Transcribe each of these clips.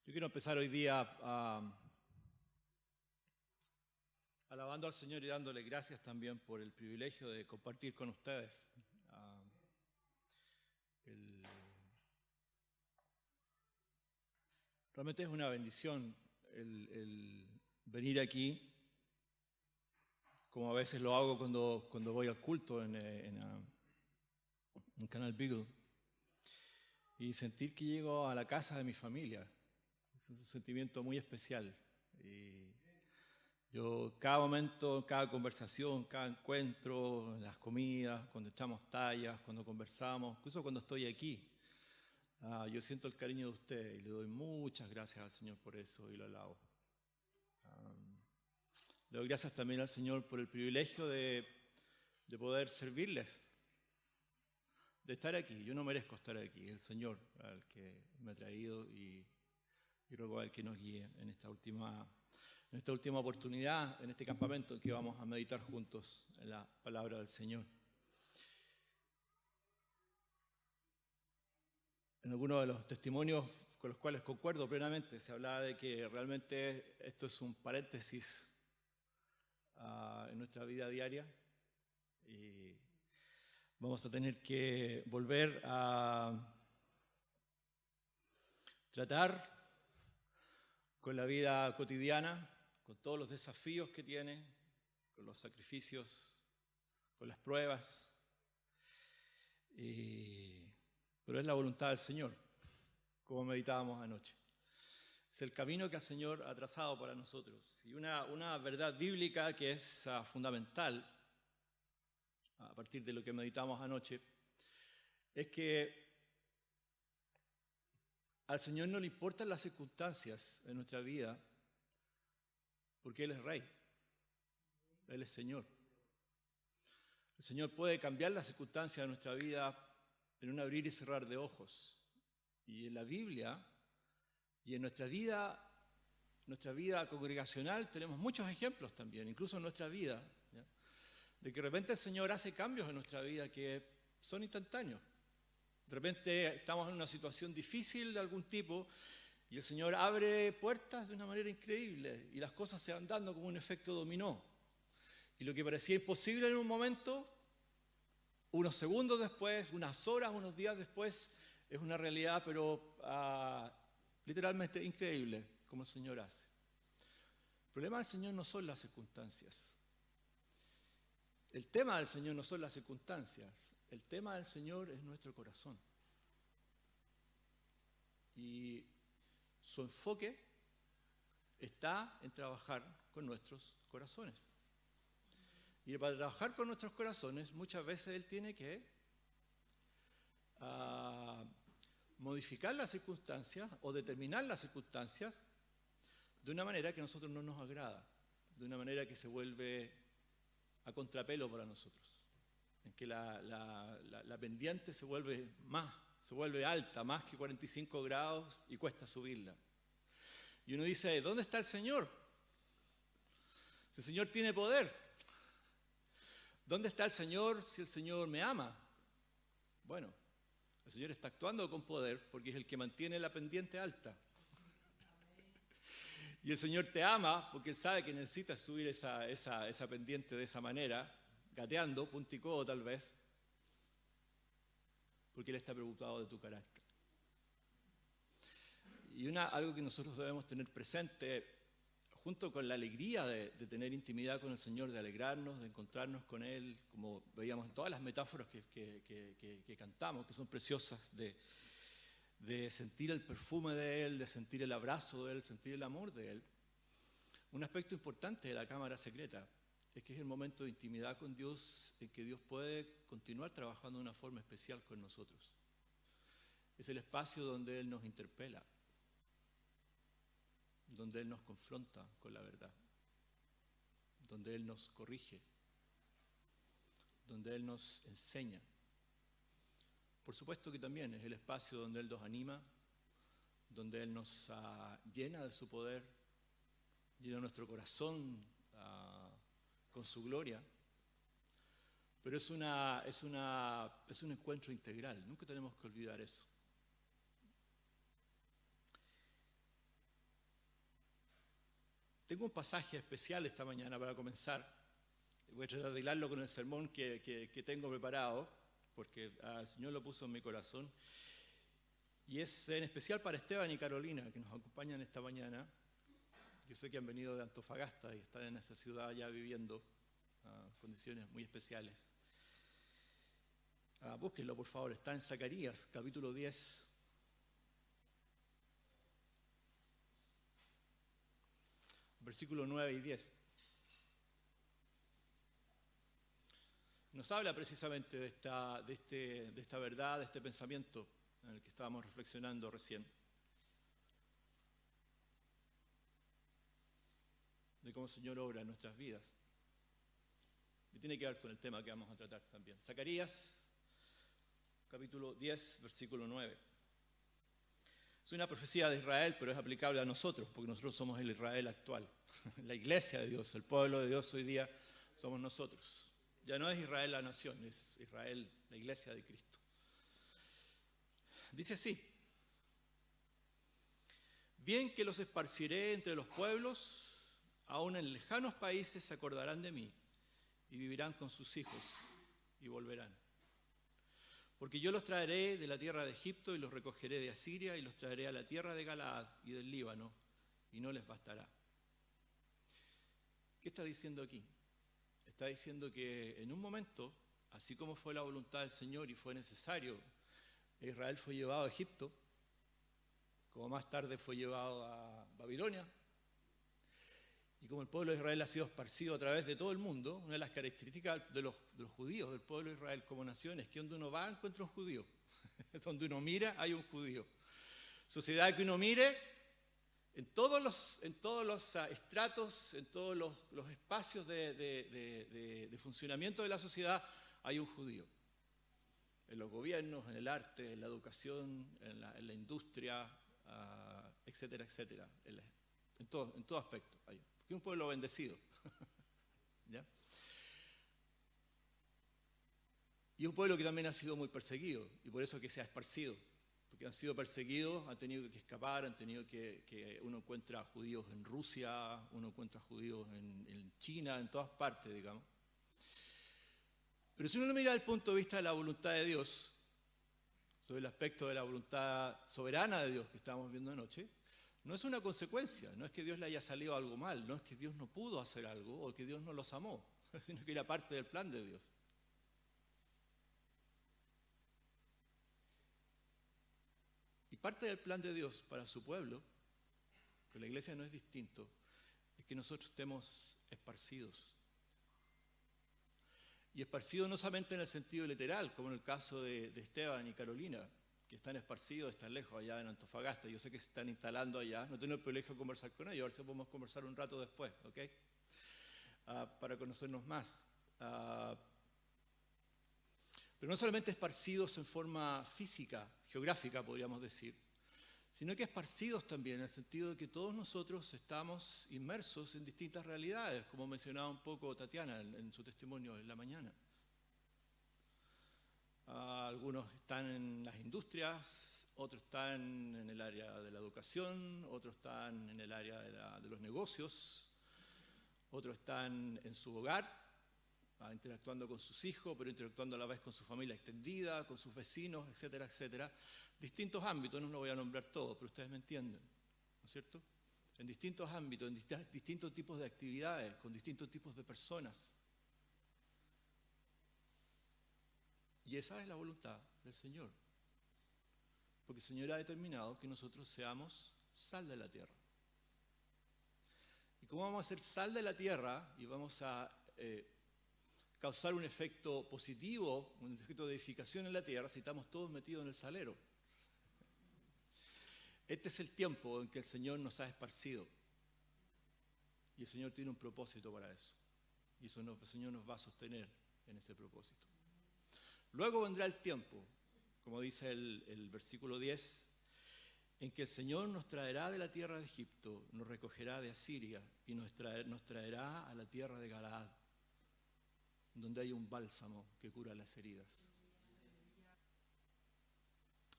Yo quiero empezar hoy día alabando al Señor y dándole gracias también por el privilegio de compartir con ustedes. Realmente es una bendición el venir aquí, como a veces lo hago cuando voy al culto en Canal Beagle, y sentir que llego a la casa de mi familia. Es un sentimiento muy especial. Y yo cada momento, cada conversación, cada encuentro, las comidas, cuando echamos tallas, cuando conversamos, incluso cuando estoy aquí, yo siento el cariño de usted y le doy muchas gracias al Señor por eso y lo alabo. Le doy gracias también al Señor por el privilegio de poder servirles, de estar aquí. Yo no merezco estar aquí, el Señor al que me ha traído y ruego al que nos guíe en esta última oportunidad, en este campamento en que vamos a meditar juntos en la palabra del Señor. En algunos de los testimonios con los cuales concuerdo plenamente, se hablaba de que realmente esto es un paréntesis en nuestra vida diaria y vamos a tener que volver a tratar con la vida cotidiana, con todos los desafíos que tiene, con los sacrificios, con las pruebas. Pero es la voluntad del Señor, como meditábamos anoche. Es el camino que el Señor ha trazado para nosotros. Y una verdad bíblica que es fundamental, a partir de lo que meditamos anoche, es que al Señor no le importan las circunstancias en nuestra vida, porque Él es Rey, Él es Señor. El Señor puede cambiar las circunstancias de nuestra vida en un abrir y cerrar de ojos. Y en la Biblia y en nuestra vida congregacional tenemos muchos ejemplos también, incluso en nuestra vida, ¿ya?, de que de repente el Señor hace cambios en nuestra vida que son instantáneos. De repente estamos en una situación difícil de algún tipo y el Señor abre puertas de una manera increíble y las cosas se van dando como un efecto dominó. Y lo que parecía imposible en un momento, unos segundos después, unas horas, unos días después, es una realidad, pero literalmente increíble como el Señor hace. El problema del Señor no son las circunstancias. El tema del Señor no son las circunstancias. El tema del Señor es nuestro corazón. Y su enfoque está en trabajar con nuestros corazones. Y para trabajar con nuestros corazones, muchas veces Él tiene que modificar las circunstancias o determinar las circunstancias de una manera que a nosotros no nos agrada, de una manera que se vuelve a contrapelo para nosotros, en que la pendiente se vuelve alta, más que 45 grados y cuesta subirla. Y uno dice, ¿dónde está el Señor? Si el Señor tiene poder, ¿dónde está el Señor si el Señor me ama? Bueno, el Señor está actuando con poder porque es el que mantiene la pendiente alta. Y el Señor te ama porque Él sabe que necesitas subir esa pendiente de esa manera, gateando, punticodo tal vez, porque Él está preocupado de tu carácter. Y algo que nosotros debemos tener presente, junto con la alegría de tener intimidad con el Señor, de alegrarnos, de encontrarnos con Él, como veíamos en todas las metáforas que cantamos, que son preciosas, de sentir el perfume de Él, de sentir el abrazo de Él, sentir el amor de Él. Un aspecto importante de la cámara secreta es que es el momento de intimidad con Dios en que Dios puede continuar trabajando de una forma especial con nosotros. Es el espacio donde Él nos interpela, donde Él nos confronta con la verdad, donde Él nos corrige, donde Él nos enseña. Por supuesto que también es el espacio donde Él nos anima, donde Él nos llena de su poder, llena nuestro corazón con su gloria. Pero es un encuentro integral, nunca tenemos que olvidar eso. Tengo un pasaje especial esta mañana para comenzar. Voy a tratar de hilarlo con el sermón que tengo preparado, porque el Señor lo puso en mi corazón. Y es en especial para Esteban y Carolina, que nos acompañan esta mañana. Yo sé que han venido de Antofagasta y están en esa ciudad ya viviendo condiciones muy especiales. Búsquenlo, por favor. Está en Zacarías, capítulo 10. Versículos 9 y 10. Nos habla precisamente de esta verdad, de este pensamiento en el que estábamos reflexionando recién. De cómo el Señor obra en nuestras vidas. Y tiene que ver con el tema que vamos a tratar también. Zacarías, capítulo 10, versículo 9. Es una profecía de Israel, pero es aplicable a nosotros, porque nosotros somos el Israel actual. La iglesia de Dios, el pueblo de Dios hoy día somos nosotros. Ya no es Israel la nación, es Israel, la iglesia de Cristo. Dice así: bien que los esparciré entre los pueblos, aún en lejanos países se acordarán de mí, y vivirán con sus hijos, y volverán. Porque yo los traeré de la tierra de Egipto, y los recogeré de Asiria, y los traeré a la tierra de Galaad y del Líbano, y no les bastará. ¿Qué está diciendo aquí? Está diciendo que en un momento, así como fue la voluntad del Señor y fue necesario, Israel fue llevado a Egipto, como más tarde fue llevado a Babilonia, y como el pueblo de Israel ha sido esparcido a través de todo el mundo, una de las características de los judíos, del pueblo de Israel como nación, es que donde uno va encuentra un judío. Donde uno mira hay un judío. Sociedad que uno mire, en todos los estratos, en todos los espacios de funcionamiento de la sociedad hay un judío. En los gobiernos, en el arte, en la educación, en la industria, etcétera, etcétera. En todo aspecto. Porque es un pueblo bendecido. ¿Ya? Y un pueblo que también ha sido muy perseguido, y por eso que se ha esparcido. Porque han sido perseguidos, han tenido que escapar, han tenido que uno encuentra judíos en Rusia, uno encuentra judíos en China, en todas partes, digamos. Pero si uno mira desde el punto de vista de la voluntad de Dios, sobre el aspecto de la voluntad soberana de Dios que estábamos viendo anoche, no es una consecuencia, no es que Dios le haya salido algo mal, no es que Dios no pudo hacer algo o que Dios no los amó, sino que era parte del plan de Dios. Y parte del plan de Dios para su pueblo, que la iglesia no es distinto, es que nosotros estemos esparcidos. Y esparcidos no solamente en el sentido literal, como en el caso de Esteban y Carolina, que están esparcidos, están lejos allá en Antofagasta. Yo sé que se están instalando allá, no tengo el privilegio de conversar con ellos, a ver si podemos conversar un rato después, ¿ok? Para conocernos más. Pero no solamente esparcidos en forma física, geográfica podríamos decir, sino que esparcidos también en el sentido de que todos nosotros estamos inmersos en distintas realidades, como mencionaba un poco Tatiana en su testimonio en la mañana. Algunos están en las industrias, otros están en el área de la educación, otros están en el área de los negocios, otros están en su hogar, interactuando con sus hijos, pero interactuando a la vez con su familia extendida, con sus vecinos, etcétera, etcétera. Distintos ámbitos, no los voy a nombrar todos, pero ustedes me entienden, ¿no es cierto? En distintos ámbitos, en distintos tipos de actividades, con distintos tipos de personas. Y esa es la voluntad del Señor. Porque el Señor ha determinado que nosotros seamos sal de la tierra. ¿Y cómo vamos a ser sal de la tierra y vamos a causar un efecto positivo, un efecto de edificación en la tierra si estamos todos metidos en el salero? Este es el tiempo en que el Señor nos ha esparcido. Y el Señor tiene un propósito para eso. Y el Señor nos va a sostener en ese propósito. Luego vendrá el tiempo, como dice el versículo 10, en que el Señor nos traerá de la tierra de Egipto, nos recogerá de Asiria y nos traerá a la tierra de Galaad, donde hay un bálsamo que cura las heridas.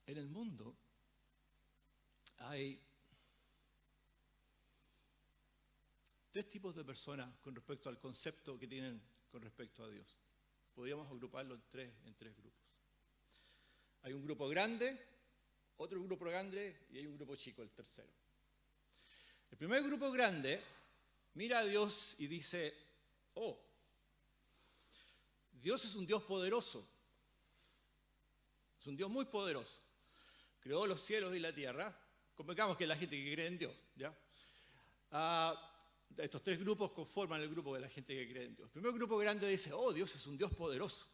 En el mundo hay tres tipos de personas con respecto al concepto que tienen con respecto a Dios. Podríamos agruparlo en tres grupos. Hay un grupo grande, otro grupo grande y hay un grupo chico, el tercero. El primer grupo grande mira a Dios y dice, oh, Dios es un Dios poderoso, es un Dios muy poderoso. Creó los cielos y la tierra. Convengamos que es la gente que cree en Dios, ¿ya? Estos tres grupos conforman el grupo de la gente que cree en Dios. El primer grupo grande dice, oh, Dios es un Dios poderoso.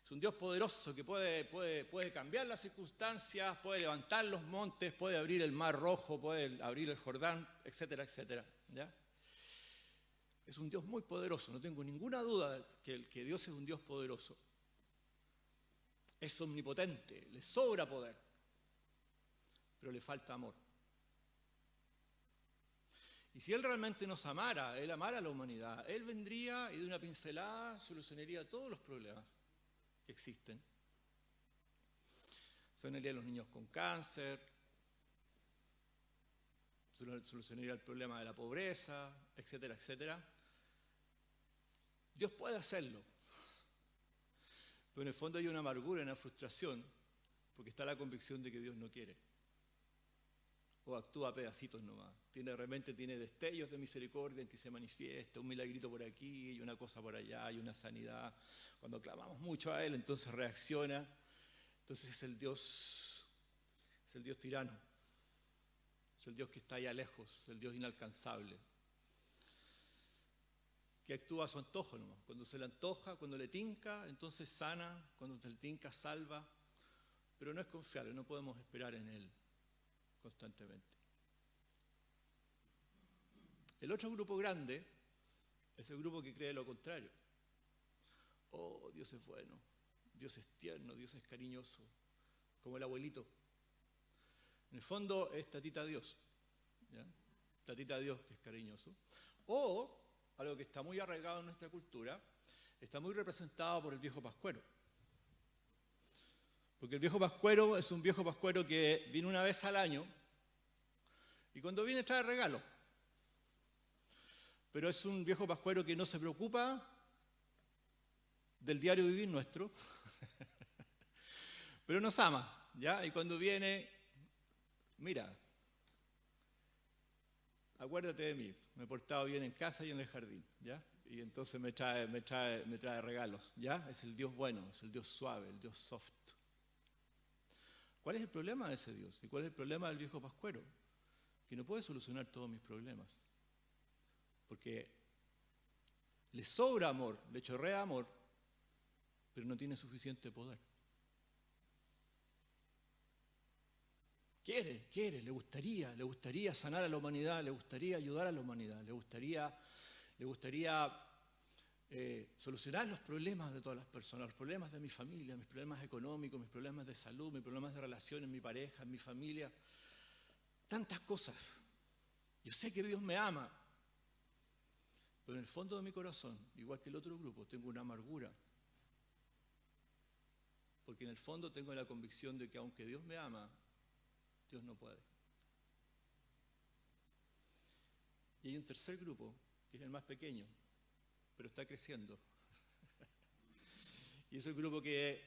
Es un Dios poderoso que puede cambiar las circunstancias, puede levantar los montes, puede abrir el mar rojo, puede abrir el Jordán, etcétera, etcétera, ¿ya? Es un Dios muy poderoso, no tengo ninguna duda que Dios es un Dios poderoso. Es omnipotente, le sobra poder, pero le falta amor. Y si Él realmente nos amara, Él amara a la humanidad, Él vendría y de una pincelada solucionaría todos los problemas que existen. Sanaría a los niños con cáncer, solucionaría el problema de la pobreza, etcétera, etcétera. Dios puede hacerlo, pero en el fondo hay una amargura, una frustración, porque está la convicción de que Dios no quiere, o actúa a pedacitos nomás. Realmente tiene destellos de misericordia en que se manifiesta, un milagrito por aquí y una cosa por allá, y una sanidad. Cuando clamamos mucho a Él, entonces reacciona. Entonces es el Dios tirano, es el Dios que está allá lejos, el Dios inalcanzable, que actúa a su antojo nomás. Cuando se le antoja, cuando le tinca, entonces sana, cuando se le tinca, salva, pero no es confiable, no podemos esperar en Él constantemente. El otro grupo grande es el grupo que cree lo contrario. Oh, Dios es bueno, Dios es tierno, Dios es cariñoso, como el abuelito. En el fondo es tatita Dios, ¿ya? Tatita Dios que es cariñoso. O, algo que está muy arraigado en nuestra cultura, está muy representado por el viejo pascuero. Porque el viejo pascuero es un viejo pascuero que viene una vez al año y cuando viene trae regalos. Pero es un viejo pascuero que no se preocupa del diario vivir nuestro, pero nos ama, ¿ya? Y cuando viene, mira, acuérdate de mí, me he portado bien en casa y en el jardín, ¿ya? Y entonces me trae regalos, ¿ya? Es el Dios bueno, es el Dios suave, el Dios soft. ¿Cuál es el problema de ese Dios? ¿Y cuál es el problema del viejo pascuero? Que no puede solucionar todos mis problemas. Porque le sobra amor, le chorrea amor, pero no tiene suficiente poder. Quiere, le gustaría sanar a la humanidad, le gustaría ayudar a la humanidad, le gustaría solucionar los problemas de todas las personas, los problemas de mi familia, mis problemas económicos, mis problemas de salud, mis problemas de relaciones, mi pareja, mi familia, tantas cosas. Yo sé que Dios me ama, pero en el fondo de mi corazón, igual que el otro grupo, tengo una amargura. Porque en el fondo tengo la convicción de que aunque Dios me ama, Dios no puede. Y hay un tercer grupo, que es el más pequeño, pero está creciendo. Y es el grupo que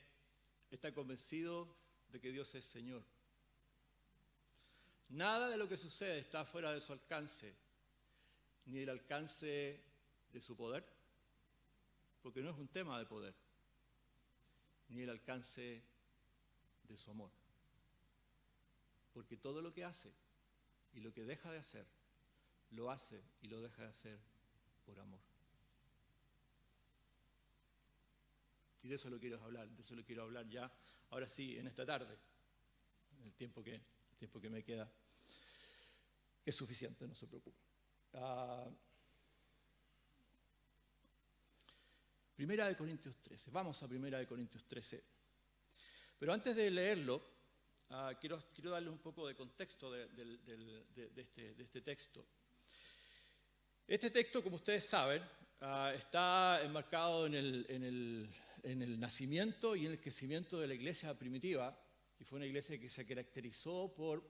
está convencido de que Dios es Señor. Nada de lo que sucede está fuera de su alcance, ni del alcance de su poder, porque no es un tema de poder, ni el alcance de su amor. Porque todo lo que hace y lo que deja de hacer, lo hace y lo deja de hacer por amor. Y de eso lo quiero hablar ya, ahora sí, en esta tarde, en el tiempo que me queda, que es suficiente, no se preocupe. Primera de Corintios 13, vamos a Primera de Corintios 13. Pero antes de leerlo, quiero darles un poco de contexto de este texto. Este texto, como ustedes saben, está enmarcado en el nacimiento y en el crecimiento de la iglesia primitiva, que fue una iglesia que se caracterizó por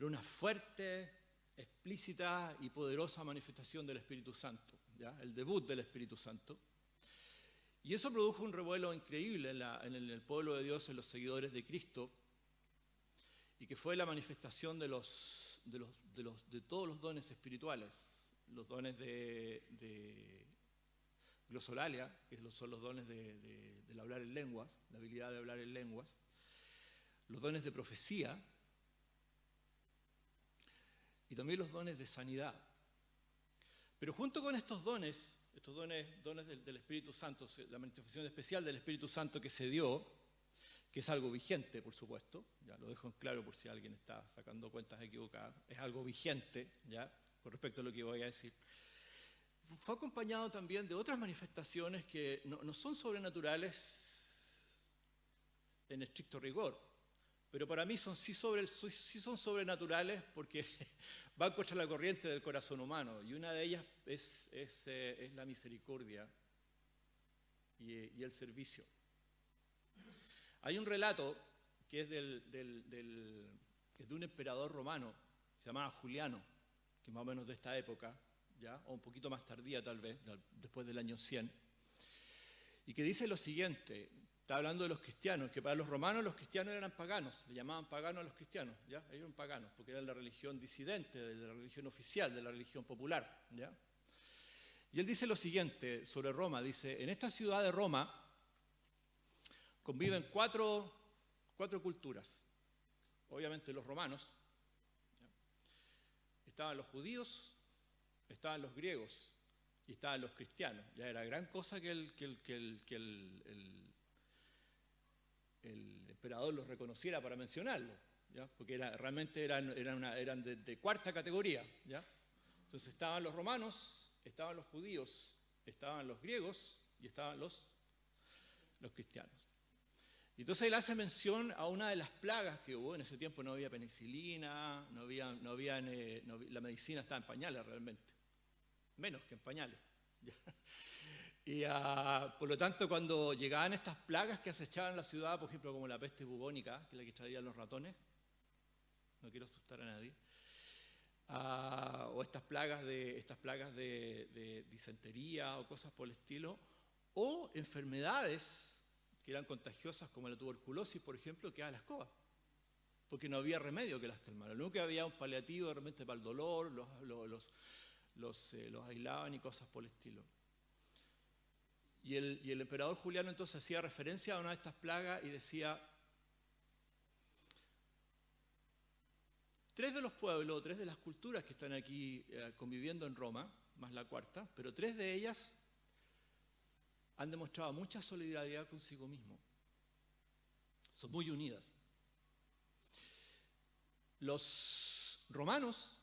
pero una fuerte, explícita y poderosa manifestación del Espíritu Santo, ¿ya? El debut del Espíritu Santo. Y eso produjo un revuelo increíble en el pueblo de Dios, en los seguidores de Cristo, y que fue la manifestación de todos los dones espirituales, los dones de glosolalia, que son los dones del hablar en lenguas, la habilidad de hablar en lenguas, los dones de profecía y también los dones de sanidad. Pero junto con estos dones del Espíritu Santo, la manifestación especial del Espíritu Santo que se dio, que es algo vigente, por supuesto, ya lo dejo en claro por si alguien está sacando cuentas equivocadas, es algo vigente, ya, con respecto a lo que voy a decir. Fue acompañado también de otras manifestaciones que no son sobrenaturales en estricto rigor, pero para mí sí son sobrenaturales porque van contra la corriente del corazón humano, y una de ellas es la misericordia y el servicio. Hay un relato que es de un emperador romano, se llamaba Juliano, que es más o menos de esta época, ¿ya? O un poquito más tardía tal vez, después del año 100, y que dice lo siguiente, está hablando de los cristianos, que para los romanos los cristianos eran paganos, le llamaban paganos a los cristianos, ¿ya? Ellos eran paganos, porque eran la religión disidente, de la religión oficial, de la religión popular, ¿ya? Y él dice lo siguiente sobre Roma, dice, en esta ciudad de Roma conviven cuatro culturas. Obviamente los romanos, ¿ya? Estaban los judíos, estaban los griegos y estaban los cristianos. Ya era gran cosa que el emperador los reconociera para mencionarlo, ¿ya? Porque realmente eran de cuarta categoría, ¿ya? Entonces estaban los romanos, estaban los judíos, estaban los griegos y estaban los cristianos. Y entonces él hace mención a una de las plagas que hubo. En ese tiempo no había penicilina, la medicina estaba en pañales realmente, menos que en pañales. Y por lo tanto, cuando llegaban estas plagas que acechaban la ciudad, por ejemplo como la peste bubónica, que es la que traían los ratones, no quiero asustar a nadie, o estas plagas de disentería o cosas por el estilo, o enfermedades que eran contagiosas como la tuberculosis, por ejemplo, quedaban las escoba, porque no había remedio que las calmara. Lo único que había un paliativo de repente para el dolor, los aislaban y cosas por el estilo. Y el emperador Juliano entonces hacía referencia a una de estas plagas y decía, 3 de los pueblos, 3 de las culturas que están aquí conviviendo en Roma, más la cuarta, pero 3 de ellas han demostrado mucha solidaridad consigo mismo. Son muy unidas. Los romanos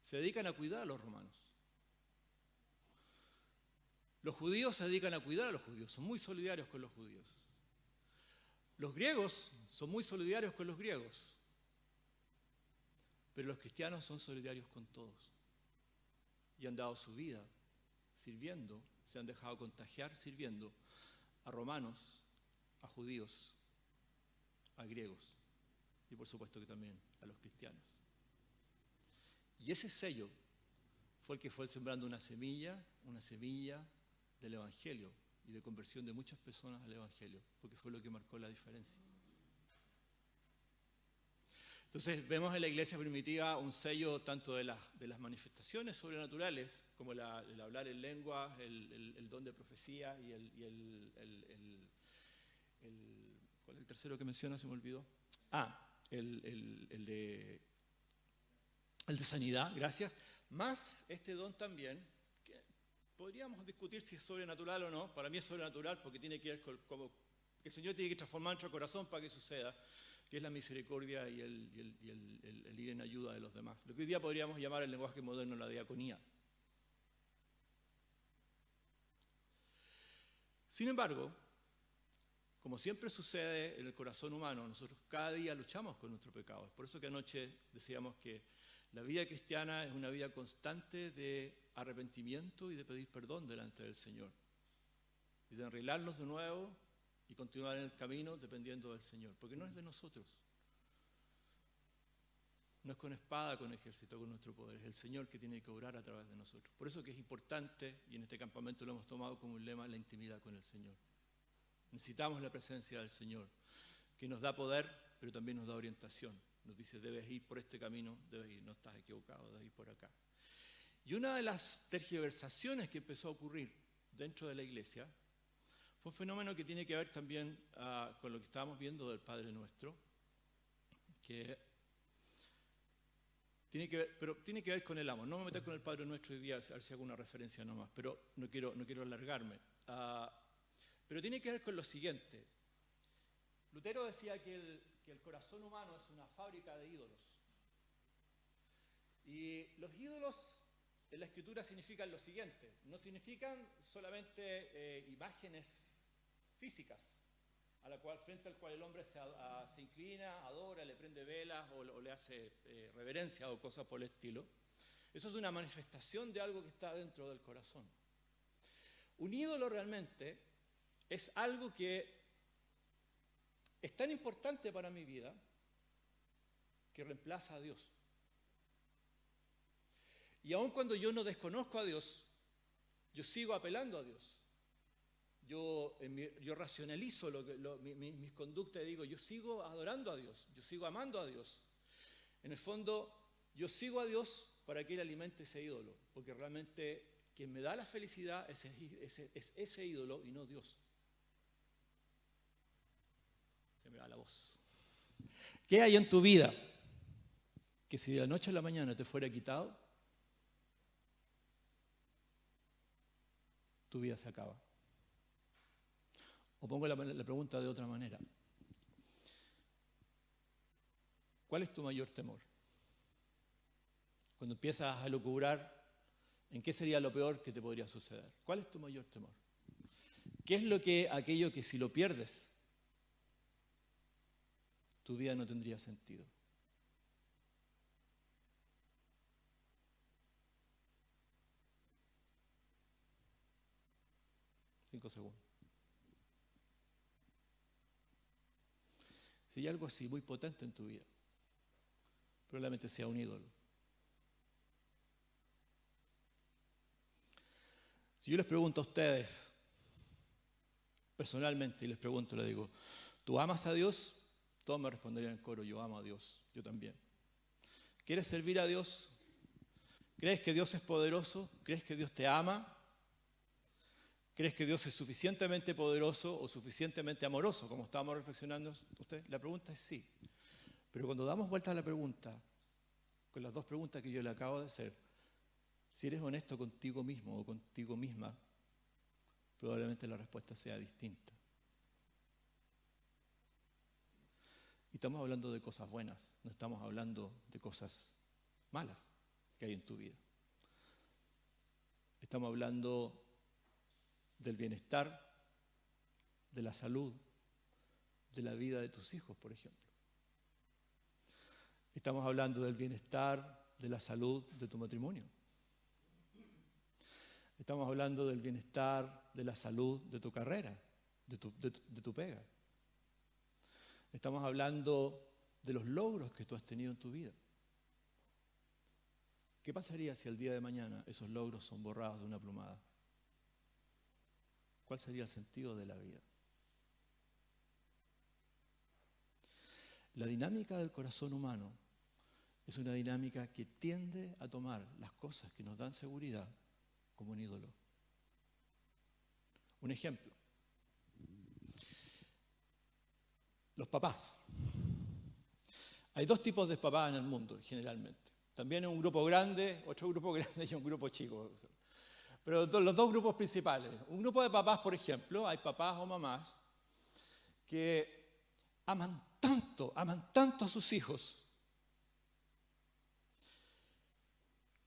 se dedican a cuidar a los romanos. Los judíos se dedican a cuidar a los judíos, son muy solidarios con los judíos. Los griegos son muy solidarios con los griegos. Pero los cristianos son solidarios con todos. Y han dado su vida sirviendo, se han dejado contagiar sirviendo a romanos, a judíos, a griegos y por supuesto que también a los cristianos. Y ese sello fue el que fue sembrando una semilla del Evangelio y de conversión de muchas personas al Evangelio, porque fue lo que marcó la diferencia. Entonces vemos en la iglesia primitiva un sello tanto de las manifestaciones sobrenaturales, como el hablar en lenguas, el don de profecía y ¿cuál es el tercero que menciona? Se me olvidó. El de sanidad, gracias. Más este don también, que podríamos discutir si es sobrenatural o no. Para mí es sobrenatural porque tiene que ver con cómo el Señor tiene que transformar nuestro corazón para que suceda, que es la misericordia y el ir en ayuda de los demás. Lo que hoy día podríamos llamar el lenguaje moderno la diaconía. Sin embargo, como siempre sucede en el corazón humano, nosotros cada día luchamos con nuestro pecado. Es por eso que anoche decíamos que la vida cristiana es una vida constante de arrepentimiento y de pedir perdón delante del Señor. Y de arreglarlos de nuevo y continuar en el camino dependiendo del Señor, porque no es de nosotros. No es con espada, con ejército, con nuestro poder. Es el Señor que tiene que obrar a través de nosotros. Por eso que es importante, y en este campamento lo hemos tomado como un lema, la intimidad con el Señor. Necesitamos la presencia del Señor, que nos da poder, pero también nos da orientación. Nos dice, debes ir por este camino, debes ir, no estás equivocado, debes ir por acá. Y una de las tergiversaciones que empezó a ocurrir dentro de la iglesia fue un fenómeno que tiene que ver también con lo que estábamos viendo del Padre Nuestro, que tiene que ver con el amor. No me voy a meter con el Padre Nuestro hoy día, a ver si hago una referencia nomás, pero no quiero alargarme. Pero tiene que ver con lo siguiente. Lutero decía que el corazón humano es una fábrica de ídolos. Y los ídolos en la Escritura significan lo siguiente. No significan solamente imágenes físicas, frente al cual el hombre se inclina, adora, le prende velas o le hace reverencia o cosas por el estilo. Eso es una manifestación de algo que está dentro del corazón. Un ídolo realmente es algo que es tan importante para mi vida que reemplaza a Dios. Y aun cuando yo no desconozco a Dios, yo sigo apelando a Dios. Yo racionalizo mis conductas y digo, yo sigo adorando a Dios, yo sigo amando a Dios. En el fondo, yo sigo a Dios para que Él alimente ese ídolo, porque realmente quien me da la felicidad es ese ídolo y no Dios. Se me va la voz. ¿Qué hay en tu vida que si de la noche a la mañana te fuera quitado, tu vida se acaba? O pongo la pregunta de otra manera. ¿Cuál es tu mayor temor? Cuando empiezas a lucubrar, ¿en qué sería lo peor que te podría suceder? ¿Cuál es tu mayor temor? ¿Qué es aquello que si lo pierdes, tu vida no tendría sentido? Cinco segundos. Si hay algo así muy potente en tu vida, probablemente sea un ídolo. Si yo les pregunto a ustedes, personalmente, y les digo, ¿tú amas a Dios? Todos me responderían en coro, yo amo a Dios, yo también. ¿Quieres servir a Dios? ¿Crees que Dios es poderoso? ¿Crees que Dios te ama? ¿Crees que Dios es suficientemente poderoso o suficientemente amoroso, como estábamos reflexionando ustedes? La pregunta es sí. Pero cuando damos vuelta a la pregunta, con las dos preguntas que yo le acabo de hacer, si eres honesto contigo mismo o contigo misma, probablemente la respuesta sea distinta. Y estamos hablando de cosas buenas, no estamos hablando de cosas malas que hay en tu vida. Estamos hablando del bienestar, de la salud, de la vida de tus hijos, por ejemplo. Estamos hablando del bienestar, de la salud de tu matrimonio. Estamos hablando del bienestar, de la salud de tu carrera, de tu pega. Estamos hablando de los logros que tú has tenido en tu vida. ¿Qué pasaría si el día de mañana esos logros son borrados de una plumada? ¿Cuál sería el sentido de la vida? La dinámica del corazón humano es una dinámica que tiende a tomar las cosas que nos dan seguridad como un ídolo. Un ejemplo. Los papás. Hay dos tipos de papás en el mundo, generalmente. También hay un grupo grande, otro grupo grande y un grupo chico. Pero los dos grupos principales. Un grupo de papás, por ejemplo, hay papás o mamás que aman tanto a sus hijos,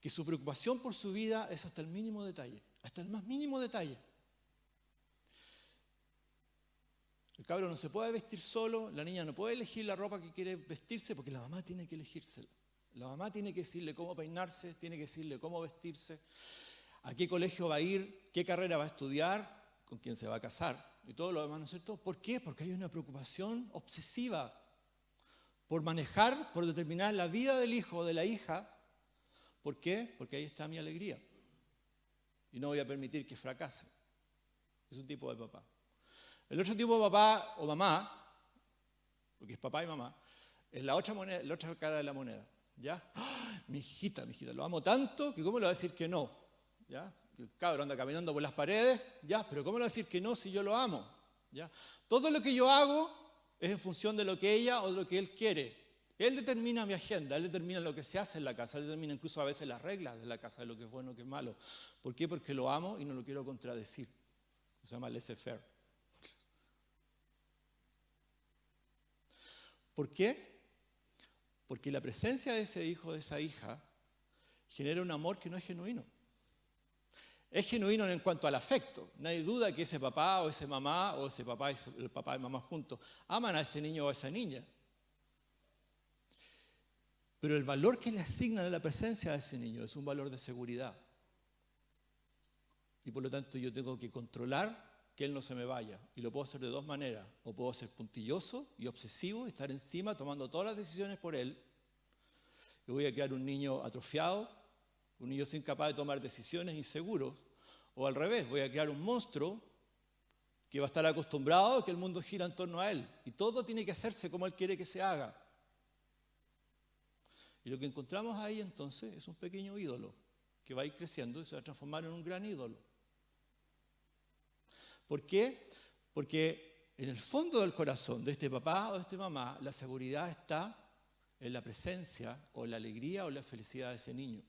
que su preocupación por su vida es hasta el mínimo detalle, hasta el más mínimo detalle. El cabro no se puede vestir solo, la niña no puede elegir la ropa que quiere vestirse porque la mamá tiene que elegírsela. La mamá tiene que decirle cómo peinarse, tiene que decirle cómo vestirse, a qué colegio va a ir, qué carrera va a estudiar, con quién se va a casar y todo lo demás, ¿no es cierto? ¿Por qué? Porque hay una preocupación obsesiva por manejar, por determinar la vida del hijo o de la hija. ¿Por qué? Porque ahí está mi alegría. Y no voy a permitir que fracase. Es un tipo de papá. El otro tipo de papá o mamá, porque es papá y mamá, es la otra moneda, la otra cara de la moneda. ¿Ya? ¡Ah! Mi hijita, lo amo tanto que ¿cómo le va a decir que no? ¿Ya? El cabro anda caminando por las paredes, ¿ya? Pero ¿cómo le va a decir que no si yo lo amo? ¿Ya? Todo lo que yo hago es en función de lo que ella o de lo que él quiere. Él determina mi agenda, él determina lo que se hace en la casa, él determina incluso a veces las reglas de la casa, de lo que es bueno, lo que es malo. ¿Por qué? Porque lo amo y no lo quiero contradecir. Se llama laissez-faire. ¿Por qué? Porque la presencia de ese hijo o de esa hija genera un amor que no es genuino. Es genuino en cuanto al afecto. No hay duda que ese papá o ese mamá o ese papá y el papá y mamá juntos aman a ese niño o a esa niña. Pero el valor que le asignan a la presencia de ese niño es un valor de seguridad. Y por lo tanto yo tengo que controlar que él no se me vaya. Y lo puedo hacer de dos maneras. O puedo ser puntilloso y obsesivo, estar encima tomando todas las decisiones por él. Y voy a crear un niño atrofiado, un niño incapaz de tomar decisiones, inseguro. O al revés, voy a crear un monstruo que va a estar acostumbrado a que el mundo gira en torno a él. Y todo tiene que hacerse como él quiere que se haga. Y lo que encontramos ahí entonces es un pequeño ídolo que va a ir creciendo y se va a transformar en un gran ídolo. ¿Por qué? Porque en el fondo del corazón de este papá o de esta mamá, la seguridad está en la presencia o en la alegría o la felicidad de ese niño.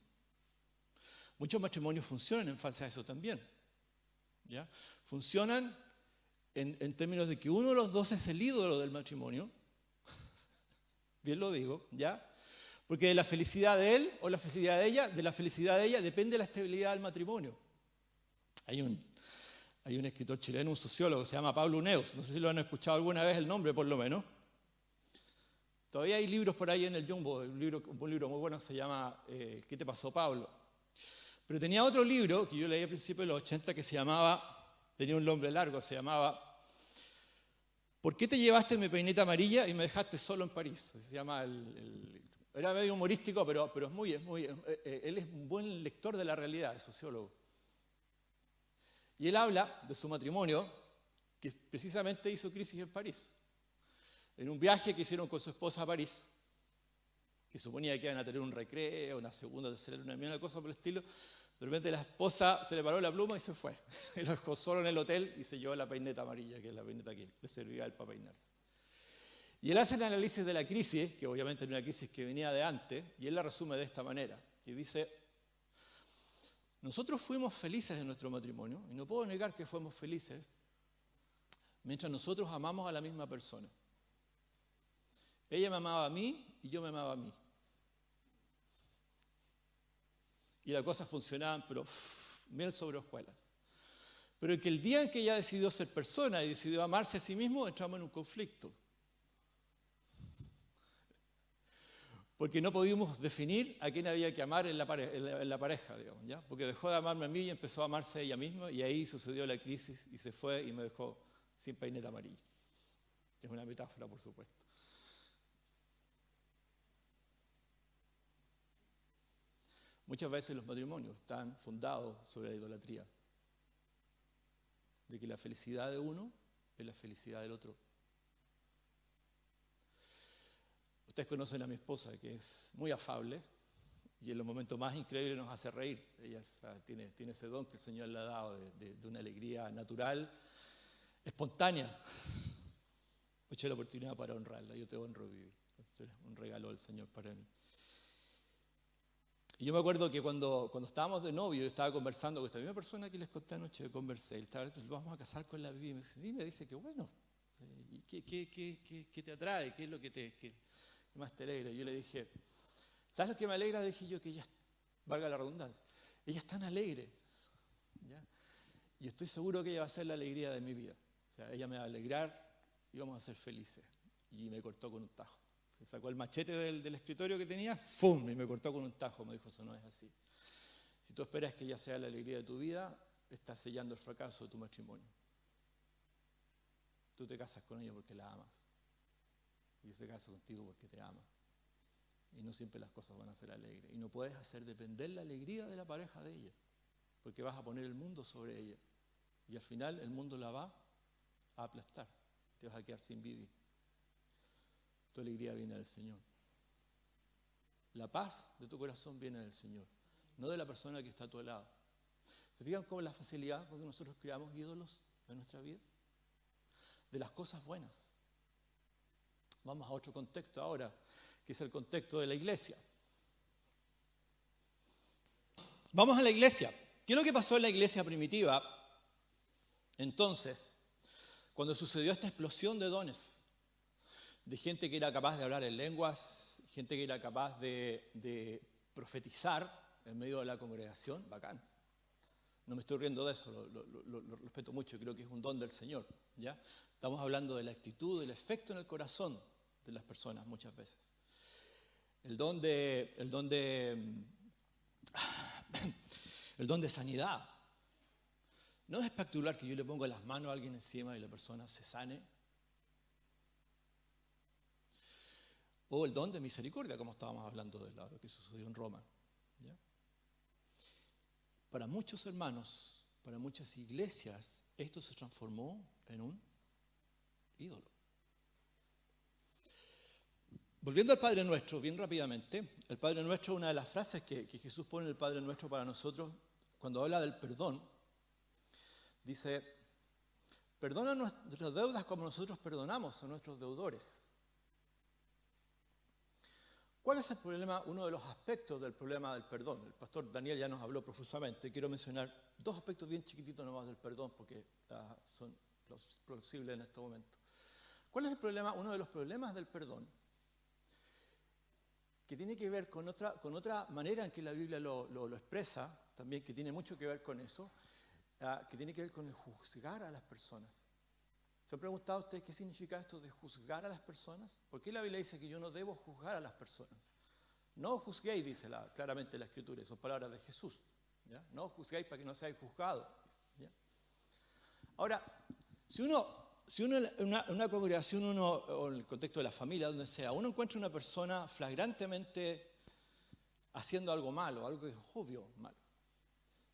Muchos matrimonios funcionan en base a eso también. ¿Ya? Funcionan en términos de que uno de los dos es el ídolo del matrimonio. Bien lo digo, ¿ya? Porque de la felicidad de él o la felicidad de ella depende la estabilidad del matrimonio. Hay un escritor chileno, un sociólogo, se llama Pablo Neus. No sé si lo han escuchado alguna vez el nombre, por lo menos. Todavía hay libros por ahí en el Jumbo, un libro muy bueno que se llama ¿Qué te pasó, Pablo? Pero tenía otro libro que yo leí a principios de los 80 que se llamaba, tenía un nombre largo, se llamaba ¿Por qué te llevaste mi peineta amarilla y me dejaste solo en París? Se llama era medio humorístico, pero él es un buen lector de la realidad, es sociólogo. Y él habla de su matrimonio, que precisamente hizo crisis en París. En un viaje que hicieron con su esposa a París, que suponía que iban a tener un recreo, una segunda, tercera luna de miel, una cosa por el estilo, de repente la esposa se le paró la pluma y se fue. Y lo dejó solo en el hotel y se llevó la peineta amarilla, que es la peineta que le servía a él para peinarse. Y él hace el análisis de la crisis, que obviamente era una crisis que venía de antes, y él la resume de esta manera. Y dice, nosotros fuimos felices en nuestro matrimonio, y no puedo negar que fuimos felices, mientras nosotros amamos a la misma persona. Ella me amaba a mí y yo me amaba a mí. Y las cosas funcionaban, pero miel sobre hojuelas. Pero que el día en que ella decidió ser persona y decidió amarse a sí mismo, entramos en un conflicto. Porque no pudimos definir a quién había que amar en la pareja, digamos, ¿ya? Porque dejó de amarme a mí y empezó a amarse a ella misma, y ahí sucedió la crisis y se fue y me dejó sin peineta amarilla. Es una metáfora, por supuesto. Muchas veces los matrimonios están fundados sobre la idolatría, de que la felicidad de uno es la felicidad del otro. Ustedes conocen a mi esposa, que es muy afable y en los momentos más increíbles nos hace reír. Ella tiene ese don que el Señor le ha dado de una alegría natural, espontánea. Eché la oportunidad para honrarla, yo te honro, Vivi. Esto es un regalo del Señor para mí. Y yo me acuerdo que cuando estábamos de novio, yo estaba conversando con esta misma persona que les conté anoche, yo conversé, vamos a casar con la Vivi, y me dice que bueno, ¿y qué te atrae? ¿Qué es lo que más te alegra? Yo le dije, ¿sabes lo que me alegra? Dije yo que ella, valga la redundancia, ella es tan alegre, ¿ya? Y estoy seguro que ella va a ser la alegría de mi vida. O sea, ella me va a alegrar y vamos a ser felices. Y me cortó con un tajo. Se sacó el machete del escritorio que tenía, ¡fum! Y me cortó con un tajo. Me dijo, eso no es así. Si tú esperas que ella sea la alegría de tu vida, estás sellando el fracaso de tu matrimonio. Tú te casas con ella porque la amas. y se casa contigo porque te ama. Y no siempre las cosas van a ser alegres. Y no puedes hacer depender la alegría de la pareja de ella, porque vas a poner el mundo sobre ella. Y al final el mundo la va a aplastar. Te vas a quedar sin vivir. Tu alegría viene del Señor. La paz de tu corazón viene del Señor, no de la persona que está a tu lado. ¿Se fijan cómo la facilidad con que nosotros creamos ídolos en nuestra vida? De las cosas buenas. Vamos a otro contexto ahora, que es el contexto de la iglesia. Vamos a la iglesia. ¿Qué es lo que pasó en la iglesia primitiva? Entonces, cuando sucedió esta explosión de dones, de gente que era capaz de hablar en lenguas, gente que era capaz de profetizar en medio de la congregación, bacán. No me estoy riendo de eso, lo respeto mucho, creo que es un don del Señor, ¿ya? Estamos hablando de la actitud, del efecto en el corazón de las personas muchas veces. El don de sanidad. No es espectacular que yo le ponga las manos a alguien encima y la persona se sane. O el don de misericordia, como estábamos hablando de lo que sucedió en Roma, ¿ya? Para muchos hermanos, para muchas iglesias, esto se transformó en un ídolo. Volviendo al Padre Nuestro, bien rápidamente, el Padre Nuestro, una de las frases que Jesús pone en el Padre Nuestro para nosotros, cuando habla del perdón, dice, perdona nuestras deudas como nosotros perdonamos a nuestros deudores. ¿Cuál es el problema? Uno de los aspectos del problema del perdón. El pastor Daniel ya nos habló profusamente. Quiero mencionar dos aspectos bien chiquititos nomás del perdón porque son plausibles en este momento. ¿Cuál es el problema? Uno de los problemas del perdón, que tiene que ver con otra manera en que la Biblia lo expresa, también que tiene mucho que ver con eso, que tiene que ver con el juzgar a las personas. ¿Se han preguntado ustedes qué significa esto de juzgar a las personas? ¿Por qué la Biblia dice que yo no debo juzgar a las personas? No juzguéis, dice claramente la Escritura, son palabras de Jesús, ¿ya? No juzguéis para que no seáis juzgados, ¿ya? Ahora, si uno en una congregación, o en el contexto de la familia, donde sea, uno encuentra una persona flagrantemente haciendo algo malo, algo que es obvio malo,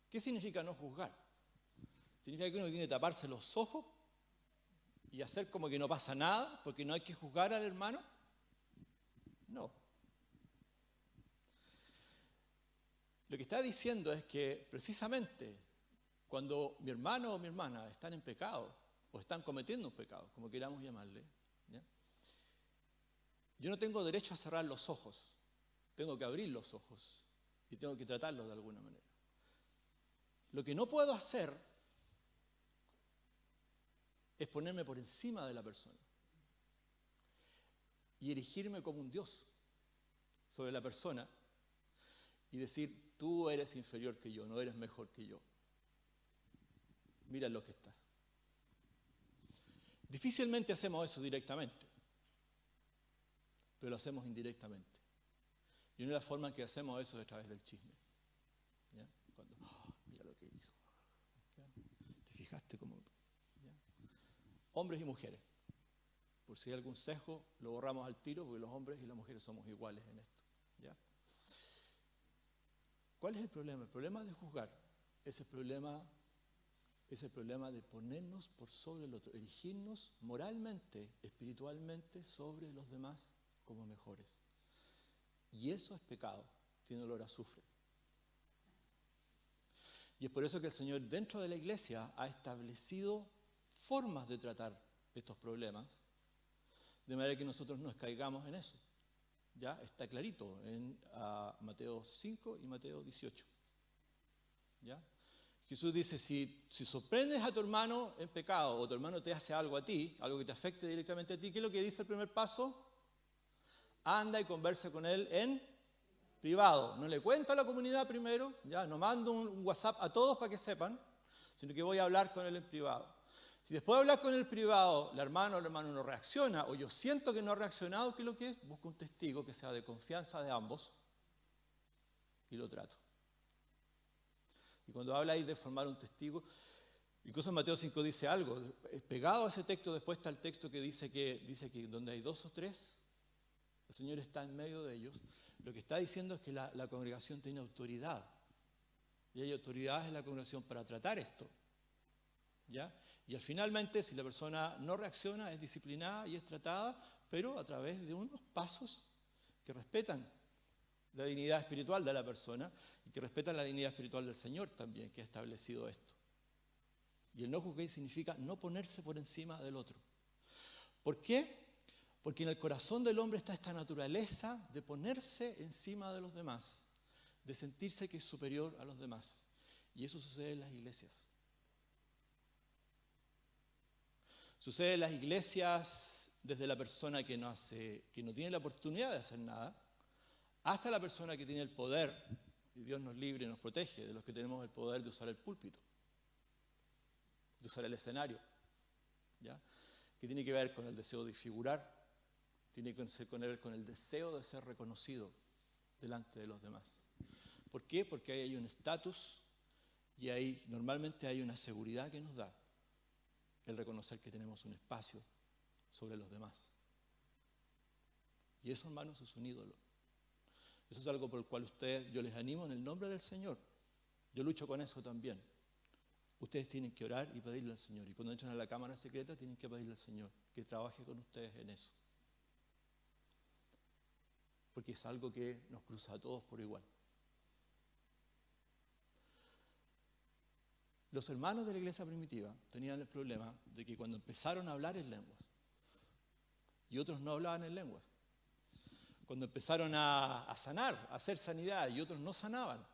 ¿qué significa no juzgar? ¿Significa que uno tiene que taparse los ojos y hacer como que no pasa nada porque no hay que juzgar al hermano? No. Lo que está diciendo es que precisamente cuando mi hermano o mi hermana están en pecado o están cometiendo un pecado, como queramos llamarle, ¿ya? Yo no tengo derecho a cerrar los ojos, tengo que abrir los ojos y tengo que tratarlos de alguna manera. Lo que no puedo hacer es ponerme por encima de la persona y erigirme como un Dios sobre la persona y decir, tú eres inferior que yo, no eres mejor que yo. Mira lo que estás. Difícilmente hacemos eso directamente, pero lo hacemos indirectamente. Y una de las formas que hacemos eso es a través del chisme. ¿Ya? Cuando, mira lo que hizo. ¿Ya? ¿Te fijaste cómo? ¿Ya? Hombres y mujeres. Por si hay algún sesgo, lo borramos al tiro, porque los hombres y las mujeres somos iguales en esto. ¿Ya? ¿Cuál es el problema? El problema de juzgar es el problema de ponernos por sobre el otro, erigirnos moralmente, espiritualmente sobre los demás como mejores. Y eso es pecado, tiene olor a azufre. Y es por eso que el Señor dentro de la iglesia ha establecido formas de tratar estos problemas, de manera que nosotros no caigamos en eso. Ya está clarito en Mateo 5 y Mateo 18. ¿Ya? Jesús dice, si sorprendes a tu hermano en pecado o tu hermano te hace algo a ti, algo que te afecte directamente a ti, ¿qué es lo que dice el primer paso? Anda y conversa con él en privado. No le cuento a la comunidad primero, ya no mando un WhatsApp a todos para que sepan, sino que voy a hablar con él en privado. Si después de hablar con él en privado, el hermano no reacciona, o yo siento que no ha reaccionado, ¿qué es lo que es? Busco un testigo que sea de confianza de ambos y lo trato. Y cuando habla ahí de formar un testigo, incluso en Mateo 5 dice algo, pegado a ese texto después está el texto que dice que donde hay 2 o 3 el Señor está en medio de ellos, lo que está diciendo es que la congregación tiene autoridad. Y hay autoridad en la congregación para tratar esto. ¿Ya? Y finalmente, si la persona no reacciona, es disciplinada y es tratada, pero a través de unos pasos que respetan la dignidad espiritual de la persona y que respetan la dignidad espiritual del Señor también, que ha establecido esto. Y el no juzguéis significa no ponerse por encima del otro. ¿Por qué? Porque en el corazón del hombre está esta naturaleza de ponerse encima de los demás, de sentirse que es superior a los demás. Y eso sucede en las iglesias. Sucede en las iglesias desde la persona que no tiene la oportunidad de hacer nada, hasta la persona que tiene el poder, y Dios nos libre y nos protege, de los que tenemos el poder de usar el púlpito, de usar el escenario, ¿ya? Que tiene que ver con el deseo de figurar, tiene que ver con el deseo de ser reconocido delante de los demás. ¿Por qué? Porque ahí hay un estatus y ahí normalmente hay una seguridad que nos da el reconocer que tenemos un espacio sobre los demás. Y eso, hermanos, es un ídolo. Eso es algo por el cual yo les animo en el nombre del Señor. Yo lucho con eso también. Ustedes tienen que orar y pedirle al Señor. Y cuando entran a la cámara secreta tienen que pedirle al Señor que trabaje con ustedes en eso. Porque es algo que nos cruza a todos por igual. Los hermanos de la iglesia primitiva tenían el problema de que cuando empezaron a hablar en lenguas, y otros no hablaban en lenguas, cuando empezaron a sanar, a hacer sanidad, y otros no sanaban,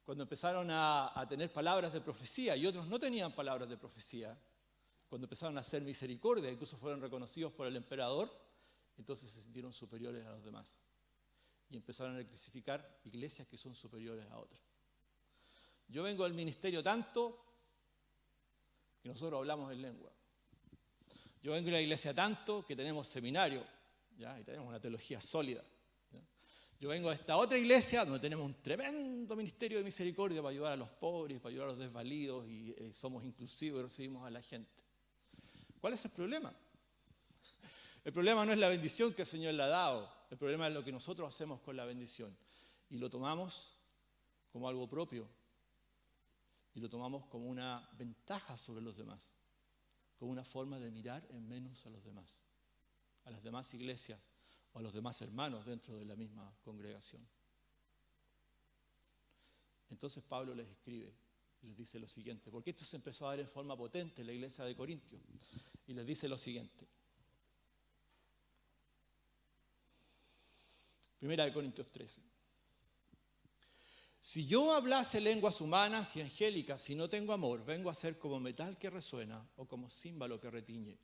cuando empezaron a tener palabras de profecía, y otros no tenían palabras de profecía, cuando empezaron a hacer misericordia, incluso fueron reconocidos por el emperador, entonces se sintieron superiores a los demás. Y empezaron a clasificar iglesias que son superiores a otras. Yo vengo del ministerio tanto que nosotros hablamos en lengua. Yo vengo de la iglesia tanto que tenemos seminario, ¿ya? Y tenemos una teología sólida, ¿ya? Yo vengo de esta otra iglesia donde tenemos un tremendo ministerio de misericordia para ayudar a los pobres, para ayudar a los desvalidos y somos inclusivos y recibimos a la gente. ¿Cuál es el problema? El problema no es la bendición que el Señor le ha dado, el problema es lo que nosotros hacemos con la bendición. Y lo tomamos como algo propio. Y lo tomamos como una ventaja sobre los demás, como una forma de mirar en menos a los demás, a las demás iglesias o a los demás hermanos dentro de la misma congregación. Entonces Pablo les escribe y les dice lo siguiente, porque esto se empezó a dar en forma potente en la iglesia de Corintios, y les dice lo siguiente. 1 Corintios 13. Si yo hablase lenguas humanas y angélicas y no tengo amor, vengo a ser como metal que resuena o como címbalo que retiñe.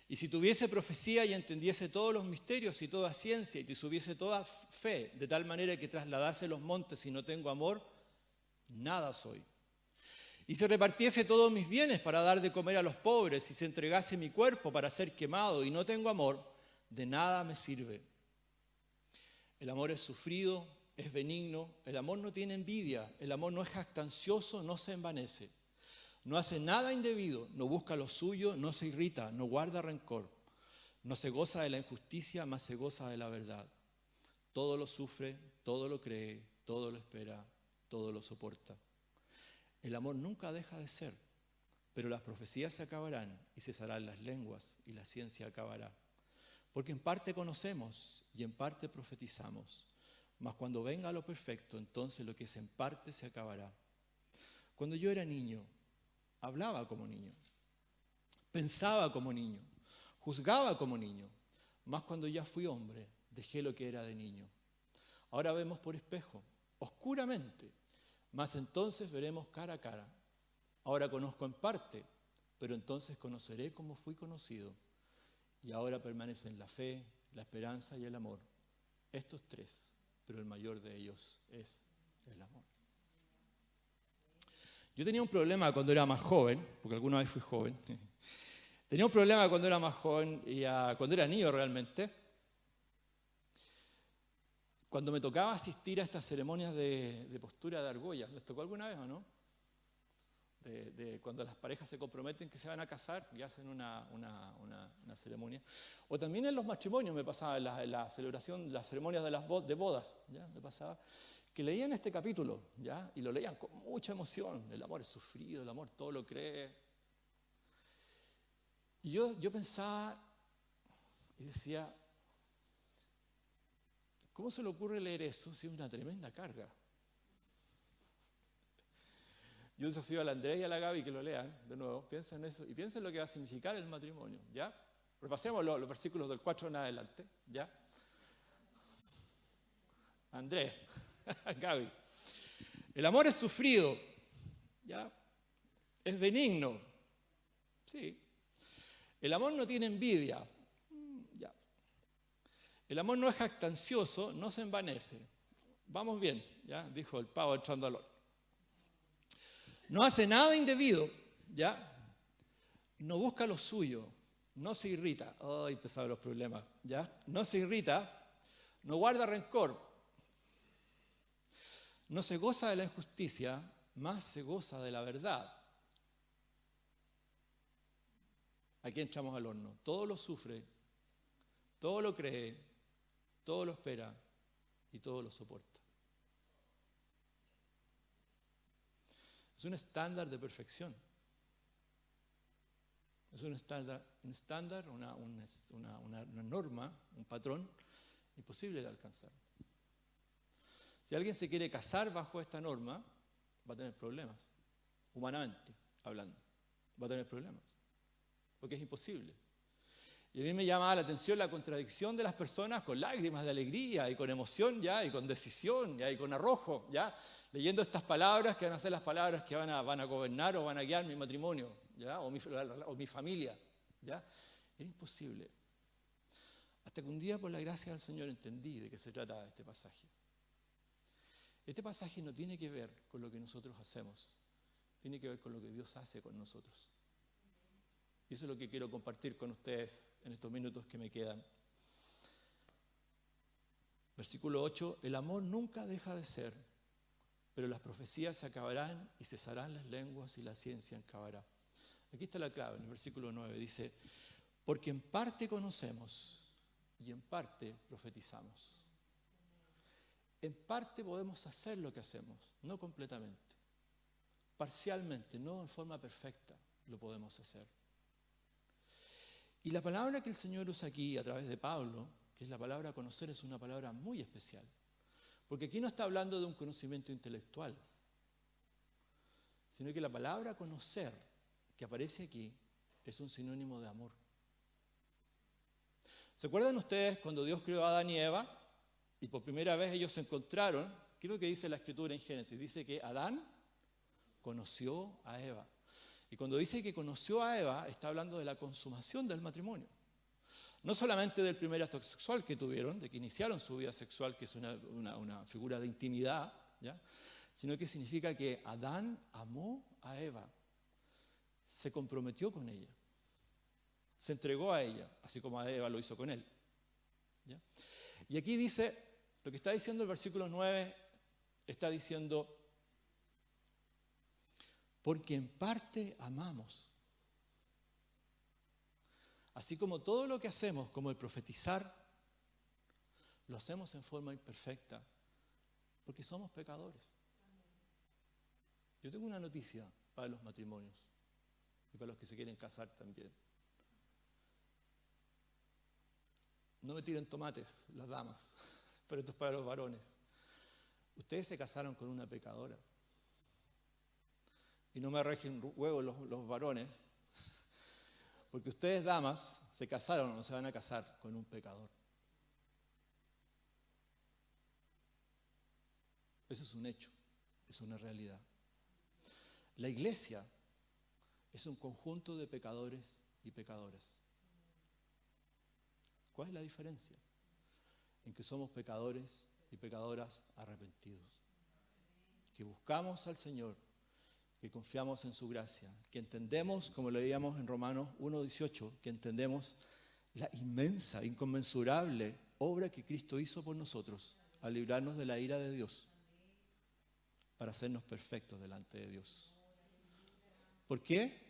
Y si tuviese profecía y entendiese todos los misterios y toda ciencia y si tuviese toda fe, de tal manera que trasladase los montes y no tengo amor, nada soy. Y si repartiese todos mis bienes para dar de comer a los pobres y se entregase mi cuerpo para ser quemado y no tengo amor, de nada me sirve. El amor es sufrido, es benigno, el amor no tiene envidia, el amor no es jactancioso, no se envanece, no hace nada indebido, no busca lo suyo, no se irrita, no guarda rencor, no se goza de la injusticia, mas se goza de la verdad. Todo lo sufre, todo lo cree, todo lo espera, todo lo soporta. El amor nunca deja de ser, pero las profecías se acabarán y cesarán las lenguas y la ciencia acabará. Porque en parte conocemos y en parte profetizamos. Mas cuando venga lo perfecto, entonces lo que es en parte se acabará. Cuando yo era niño, hablaba como niño, pensaba como niño, juzgaba como niño. Mas cuando ya fui hombre, dejé lo que era de niño. Ahora vemos por espejo, oscuramente, mas entonces veremos cara a cara. Ahora conozco en parte, pero entonces conoceré como fui conocido. Y ahora permanecen la fe, la esperanza y el amor. Estos tres. Pero el mayor de ellos es el amor. Yo tenía un problema cuando era más joven, porque alguna vez fui joven. Tenía un problema cuando era más joven y cuando era niño realmente. Cuando me tocaba asistir a estas ceremonias de postura de argollas. ¿Les tocó alguna vez o no? de cuando las parejas se comprometen que se van a casar y hacen una ceremonia. O también en los matrimonios me pasaba, en la celebración, las ceremonias de bodas, ¿ya? Me pasaba que leían este capítulo, ¿ya? Y lo leían con mucha emoción. El amor es sufrido, el amor todo lo cree. Y yo pensaba y decía, ¿cómo se le ocurre leer eso si es una tremenda carga? Yo desafío al Andrés y a la Gaby que lo lean de nuevo, piensen en eso y piensen lo que va a significar el matrimonio, ¿ya? Repasemos los versículos del 4 en adelante, ¿ya? Andrés, Gaby. El amor es sufrido, ¿ya? Es benigno, sí. El amor no tiene envidia, ya. El amor no es jactancioso, no se envanece. Vamos bien, ¿ya? Dijo el pavo entrando al horno. No hace nada indebido, ¿ya? No busca lo suyo, no se irrita. Ay, pesados los problemas, ¿ya? No se irrita, no guarda rencor, no se goza de la injusticia, más se goza de la verdad. Aquí entramos al horno. Todo lo sufre, todo lo cree, todo lo espera y todo lo soporta. Es un estándar de perfección. Es un estándar, una norma, un patrón imposible de alcanzar. Si alguien se quiere casar bajo esta norma, va a tener problemas, humanamente hablando. Va a tener problemas, porque es imposible. Y a mí me llamaba la atención la contradicción de las personas con lágrimas de alegría y con emoción, ¿ya? Y con decisión, ¿ya? Y con arrojo, ¿ya? Leyendo estas palabras que van a ser las palabras que van a gobernar o van a guiar mi matrimonio, ¿ya? O mi familia, ¿ya? Era imposible. Hasta que un día, por la gracia del Señor, entendí de qué se trata este pasaje. Este pasaje no tiene que ver con lo que nosotros hacemos, tiene que ver con lo que Dios hace con nosotros. Y eso es lo que quiero compartir con ustedes en estos minutos que me quedan. Versículo 8, el amor nunca deja de ser, pero las profecías se acabarán y cesarán las lenguas y la ciencia acabará. Aquí está la clave, en el versículo 9, dice, porque en parte conocemos y en parte profetizamos. En parte podemos hacer lo que hacemos, no completamente. Parcialmente, no en forma perfecta, lo podemos hacer. Y la palabra que el Señor usa aquí a través de Pablo, que es la palabra conocer, es una palabra muy especial. Porque aquí no está hablando de un conocimiento intelectual, sino que la palabra conocer que aparece aquí es un sinónimo de amor. ¿Se acuerdan ustedes cuando Dios creó a Adán y Eva? Y por primera vez ellos se encontraron, ¿qué es lo que dice la Escritura en Génesis? Dice que Adán conoció a Eva. Y cuando dice que conoció a Eva, está hablando de la consumación del matrimonio. No solamente del primer acto sexual que tuvieron, de que iniciaron su vida sexual, que es una figura de intimidad, ¿ya? Sino que significa que Adán amó a Eva, se comprometió con ella, se entregó a ella, así como a Eva lo hizo con él, ¿ya? Y aquí dice, lo que está diciendo el versículo 9, está diciendo, porque en parte amamos. Así como todo lo que hacemos, como el profetizar, lo hacemos en forma imperfecta, porque somos pecadores. Yo tengo una noticia para los matrimonios y para los que se quieren casar también. No me tiren tomates las damas, pero esto es para los varones. Ustedes se casaron con una pecadora. Y no me arrejen huevos los varones, porque ustedes, damas, se casaron o se van a casar con un pecador. Eso es un hecho, es una realidad. La iglesia es un conjunto de pecadores y pecadoras. ¿Cuál es la diferencia? En que somos pecadores y pecadoras arrepentidos, que buscamos al Señor, que confiamos en su gracia, que entendemos, como leíamos en Romanos 1:18, que entendemos la inmensa, inconmensurable obra que Cristo hizo por nosotros al librarnos de la ira de Dios para hacernos perfectos delante de Dios. ¿Por qué?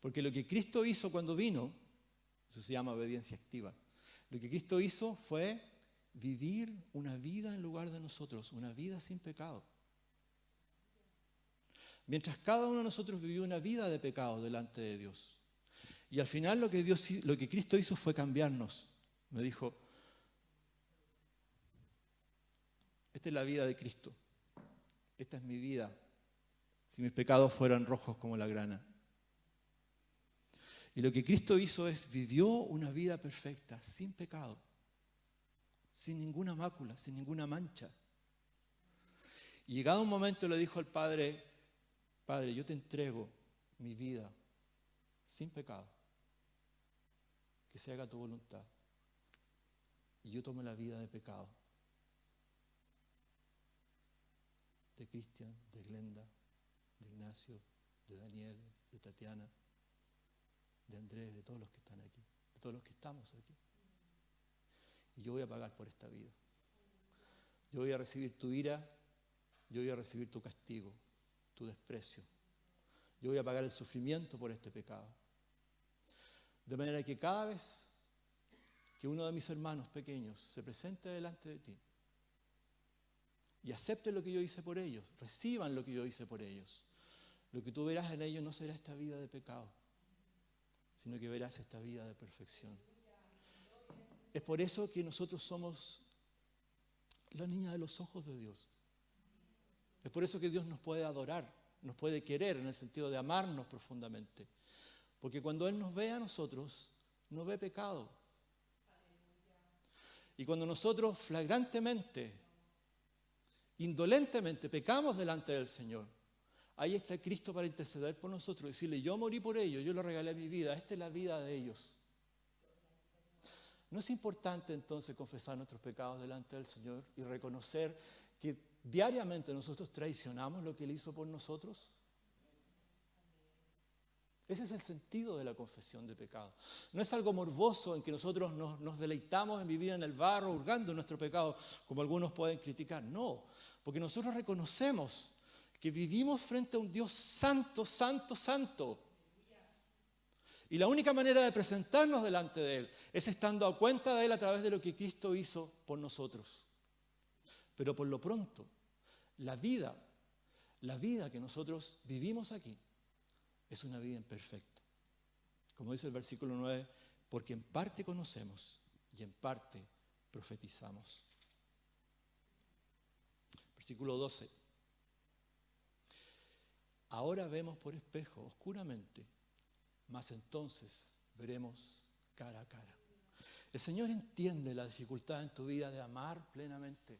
Porque lo que Cristo hizo cuando vino, eso se llama obediencia activa. Lo que Cristo hizo fue vivir una vida en lugar de nosotros, una vida sin pecado. Mientras cada uno de nosotros vivió una vida de pecado delante de Dios. Y al final lo que Cristo hizo fue cambiarnos. Me dijo, esta es la vida de Cristo. Esta es mi vida. Si mis pecados fueran rojos como la grana. Y lo que Cristo hizo es, vivió una vida perfecta, sin pecado, sin ninguna mácula, sin ninguna mancha. Y llegado un momento le dijo al Padre, Padre, yo te entrego mi vida sin pecado, que se haga tu voluntad. Y yo tomo la vida de pecado de Cristian, de Glenda, de Ignacio, de Daniel, de Tatiana, de Andrés, de todos los que están aquí, de todos los que estamos aquí. Y yo voy a pagar por esta vida. Yo voy a recibir tu ira, yo voy a recibir tu castigo, tu desprecio. Yo voy a pagar el sufrimiento por este pecado. De manera que cada vez que uno de mis hermanos pequeños se presente delante de ti y acepte lo que yo hice por ellos, reciban lo que yo hice por ellos, lo que tú verás en ellos no será esta vida de pecado, sino que verás esta vida de perfección. Es por eso que nosotros somos la niña de los ojos de Dios. Es por eso que Dios nos puede adorar, nos puede querer en el sentido de amarnos profundamente. Porque cuando Él nos ve a nosotros, no ve pecado. Y cuando nosotros flagrantemente, indolentemente pecamos delante del Señor, ahí está Cristo para interceder por nosotros y decirle, yo morí por ellos, yo le regalé mi vida, esta es la vida de ellos. ¿No es importante entonces confesar nuestros pecados delante del Señor y reconocer que diariamente nosotros traicionamos lo que Él hizo por nosotros? Ese es el sentido de la confesión de pecado. No es algo morboso en que nosotros nos deleitamos en vivir en el barro, hurgando en nuestro pecado, como algunos pueden criticar. No, porque nosotros reconocemos que vivimos frente a un Dios santo, santo, santo. Y la única manera de presentarnos delante de Él es estando a cuenta de Él a través de lo que Cristo hizo por nosotros. Pero por lo pronto, la vida que nosotros vivimos aquí es una vida imperfecta. Como dice el versículo 9, porque en parte conocemos y en parte profetizamos. Versículo 12. Ahora vemos por espejo, oscuramente, mas entonces veremos cara a cara. El Señor entiende la dificultad en tu vida de amar plenamente.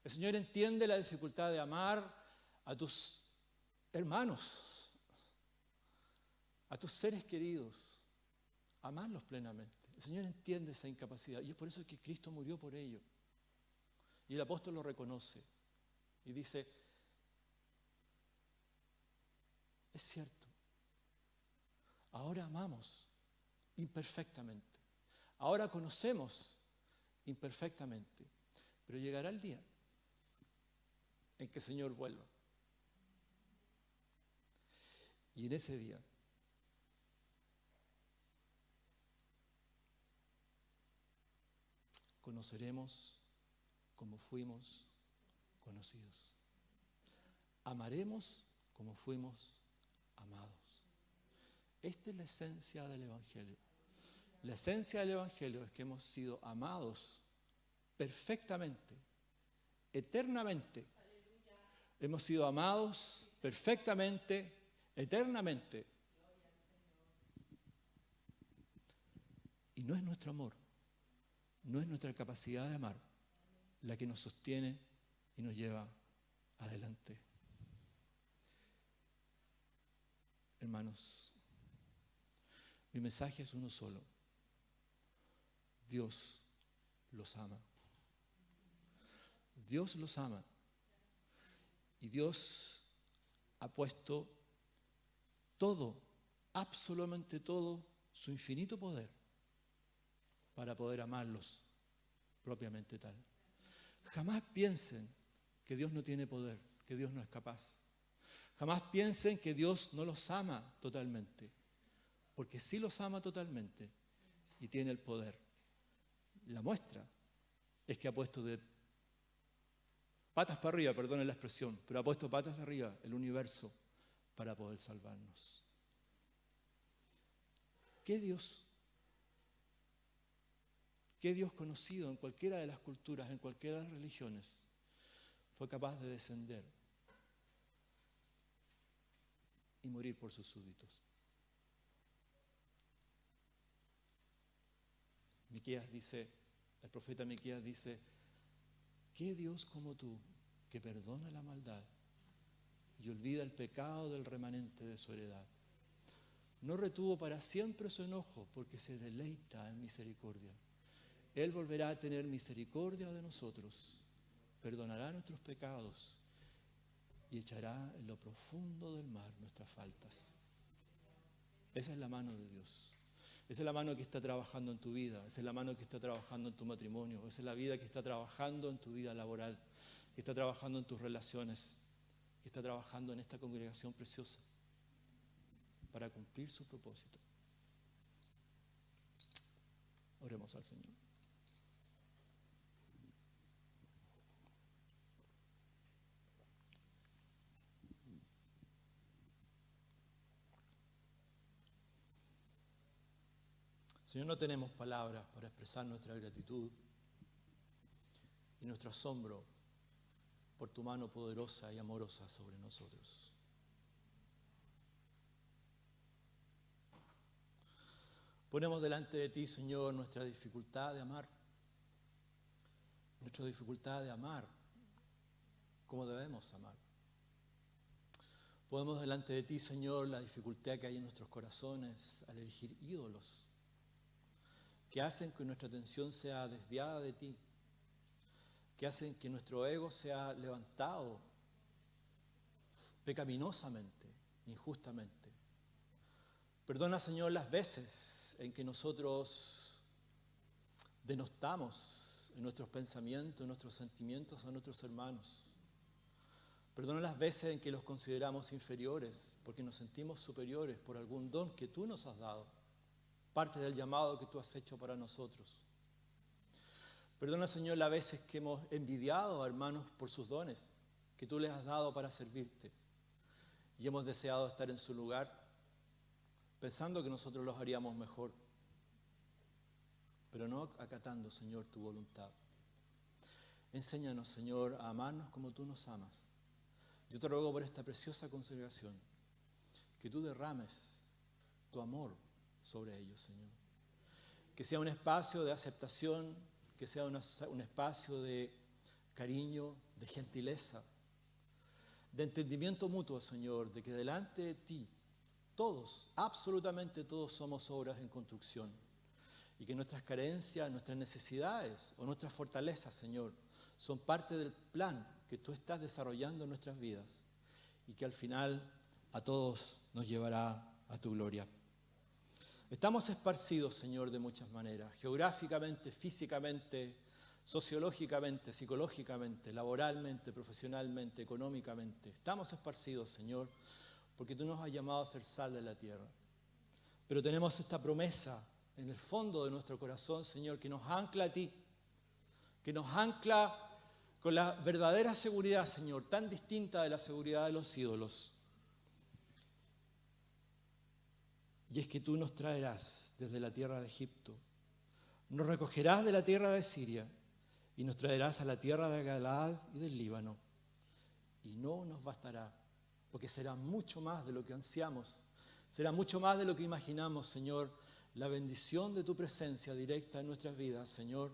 El Señor entiende la dificultad de amar a tus hermanos, a tus seres queridos, amarlos plenamente. El Señor entiende esa incapacidad y es por eso que Cristo murió por ello. Y el apóstol lo reconoce y dice, es cierto, ahora amamos imperfectamente, ahora conocemos imperfectamente, pero llegará el día en que el Señor vuelva. Y en ese día conoceremos como fuimos conocidos. Amaremos como fuimos amados. Esta es la esencia del Evangelio. La esencia del Evangelio es que hemos sido amados perfectamente, eternamente. Hemos sido amados perfectamente, eternamente. Y no es nuestro amor, no es nuestra capacidad de amar la que nos sostiene y nos lleva adelante. Hermanos, mi mensaje es uno solo. Dios los ama. Dios los ama. Y Dios ha puesto todo, absolutamente todo, su infinito poder para poder amarlos propiamente tal. Jamás piensen que Dios no tiene poder, que Dios no es capaz. Jamás piensen que Dios no los ama totalmente, porque sí los ama totalmente y tiene el poder. La muestra es que ha puesto de patas para arriba, perdonen la expresión, pero ha puesto patas de arriba el universo para poder salvarnos. ¿Qué Dios conocido en cualquiera de las culturas, en cualquiera de las religiones, fue capaz de descender y morir por sus súbditos? El profeta Miqueas dice, ¿qué Dios como tú que perdona la maldad y olvida el pecado del remanente de su heredad? No retuvo para siempre su enojo porque se deleita en misericordia. Él volverá a tener misericordia de nosotros, perdonará nuestros pecados y echará en lo profundo del mar nuestras faltas. Esa es la mano de Dios. Esa es la mano que está trabajando en tu vida, esa es la mano que está trabajando en tu matrimonio, esa es la vida que está trabajando en tu vida laboral, que está trabajando en tus relaciones, que está trabajando en esta congregación preciosa para cumplir su propósito. Oremos al Señor. Señor, no tenemos palabras para expresar nuestra gratitud y nuestro asombro por tu mano poderosa y amorosa sobre nosotros. Ponemos delante de ti, Señor, nuestra dificultad de amar como debemos amar. Ponemos delante de ti, Señor, la dificultad que hay en nuestros corazones al elegir ídolos que hacen que nuestra atención sea desviada de ti, que hacen que nuestro ego sea levantado pecaminosamente, injustamente. Perdona, Señor, las veces en que nosotros denostamos en nuestros pensamientos, en nuestros sentimientos a nuestros hermanos. Perdona las veces en que los consideramos inferiores porque nos sentimos superiores por algún don que tú nos has dado, parte del llamado que tú has hecho para nosotros. Perdona, Señor, las veces que hemos envidiado a hermanos por sus dones que tú les has dado para servirte y hemos deseado estar en su lugar pensando que nosotros los haríamos mejor, pero no acatando, Señor, tu voluntad. Enséñanos, Señor, a amarnos como tú nos amas. Yo te ruego por esta preciosa congregación que tú derrames tu amor sobre ellos, Señor. Que sea un espacio de aceptación, que sea un espacio de cariño, de gentileza, de entendimiento mutuo, Señor, de que delante de ti todos, absolutamente todos somos obras en construcción y que nuestras carencias, nuestras necesidades o nuestras fortalezas, Señor, son parte del plan que tú estás desarrollando en nuestras vidas y que al final a todos nos llevará a tu gloria. Estamos esparcidos, Señor, de muchas maneras, geográficamente, físicamente, sociológicamente, psicológicamente, laboralmente, profesionalmente, económicamente. Estamos esparcidos, Señor, porque tú nos has llamado a ser sal de la tierra. Pero tenemos esta promesa en el fondo de nuestro corazón, Señor, que nos ancla a ti, que nos ancla con la verdadera seguridad, Señor, tan distinta de la seguridad de los ídolos. Y es que tú nos traerás desde la tierra de Egipto, nos recogerás de la tierra de Siria y nos traerás a la tierra de Galaad y del Líbano. Y no nos bastará, porque será mucho más de lo que ansiamos, será mucho más de lo que imaginamos, Señor, la bendición de tu presencia directa en nuestras vidas, Señor,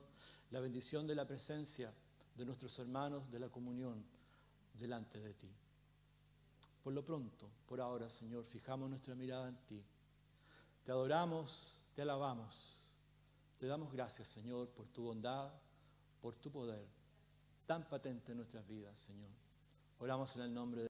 la bendición de la presencia de nuestros hermanos de la comunión delante de ti. Por lo pronto, por ahora, Señor, fijamos nuestra mirada en ti. Te adoramos, te alabamos, te damos gracias, Señor, por tu bondad, por tu poder, tan patente en nuestras vidas, Señor. Oramos en el nombre de